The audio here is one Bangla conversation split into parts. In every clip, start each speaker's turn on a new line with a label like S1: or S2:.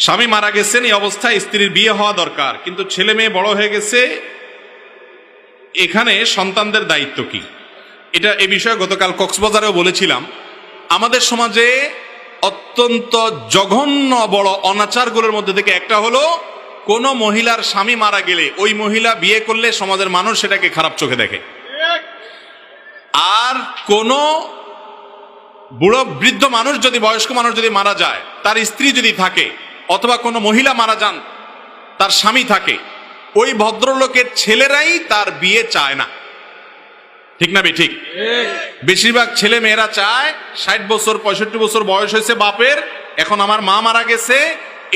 S1: স্বামী মারা গেছেন, এই অবস্থায় স্ত্রীর বিয়ে হওয়া দরকার, কিন্তু ছেলে মেয়ে বড় হয়ে গেছে, এখানে সন্তানদের দায়িত্ব কি? এটা এ বিষয়ে গতকাল কক্সবাজারেও বলেছিলাম। আমাদের সমাজে অত্যন্ত জঘন্য বড় অনাচারগুলোর মধ্যে থেকে একটা হলো, কোন মহিলার স্বামী মারা গেলে ওই মহিলা বিয়ে করলে সমাজের মানুষ সেটাকে খারাপ চোখে দেখে। আর কোন বুড়ো বৃদ্ধ মানুষ যদি, বয়স্ক মানুষ যদি মারা যায়, তার স্ত্রী যদি থাকে, অথবা কোনো মহিলা মারা যান তার স্বামী থাকে, ওই ভদ্রলোকের ছেলেরাই তার বিয়ে চায় না। ঠিক না ঠিক? বেশিরভাগ ছেলে মেয়েরা চায় 60 বছর 65 বছর বয়স হয়েছে বাপের, এখন আমার মা মারা গেছে,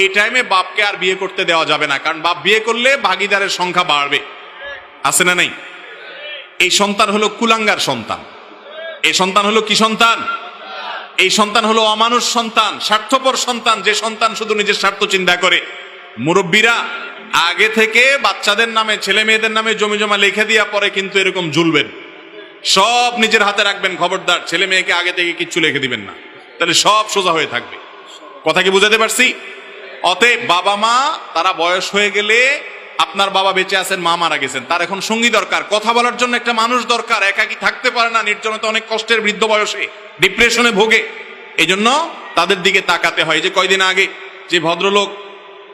S1: এই টাইমে বাপকে আর বিয়ে করতে দেওয়া যাবে না, কারণ বাপ বিয়ে করলে ভাগিদারের সংখ্যা বাড়বে। আছে না নাই? এই সন্তান হলো কুলাঙ্গার সন্তান। এই সন্তান হলো কি সন্তান? এই সন্তান হলো অমানুষ সন্তান, স্বার্থপর সন্তান, যে সন্তান শুধু নিজের স্বার্থ চিন্তা করে। মুরব্বীরা আগে থেকে বাচ্চাদের নামে, ছেলে মেয়েদের নামে জমি জমা লিখে দিয়া পরে কিন্তু এরকম ঝুলবেন, সব নিজের হাতে রাখবেন। খবরদার ছেলে মেয়েকে আগে থেকে কিচ্ছু লিখে দিবেন না, তাহলে সব সোজা হয়ে থাকবে। কথা কি বুঝাতে পারছি? অতএব বাবা মা তারা বয়স হয়ে গেলে, আপনার বাবা বেঁচে আছেন, মা মারা গেছেন, তার এখন সঙ্গী দরকার, কথা বলার জন্য একটা মানুষ দরকার। একাকী থাকতে পারে না, নির্জনতা অনেক কষ্টের, বৃদ্ধ বয়সে ডিপ্রেশনে ভোগে। এই জন্য তাদের দিকে তাকাতে হয়। যে কয়দিন আগে যে ভদ্রলোক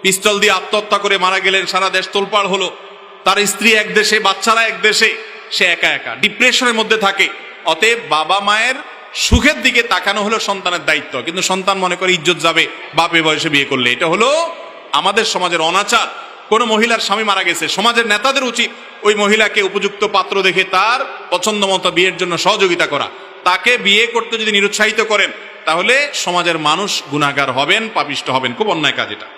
S1: পিস্তল দিয়ে আত্মহত্যা করে মারা গেলেন, সারা দেশ তোলপাড় হলো, তার স্ত্রী এক দেশে, বাচ্চারা এক দেশে, সে একা একা ডিপ্রেশনের মধ্যে থাকে। অতএব বাবা মায়ের সুখের দিকে তাকানো হলো সন্তানের দায়িত্ব, কিন্তু সন্তান মনে করে ইজ্জত যাবে বাপে বয়সে বিয়ে করলে। এটা হলো আমাদের সমাজের অনাচার। কোন মহিলার স্বামী মারা গেছে, সমাজের নেতাদের উচিত ওই মহিলাকে উপযুক্ত পাত্র দেখে তার পছন্দ মতো বিয়ের জন্য সহযোগিতা করা। তাকে বিয়ে করতে যদি নিরুৎসাহিত করেন, তাহলে সমাজের মানুষ গুনাহগার হবেন, পাপিষ্ঠ হবেন। খুব অন্যায় কাজ এটা।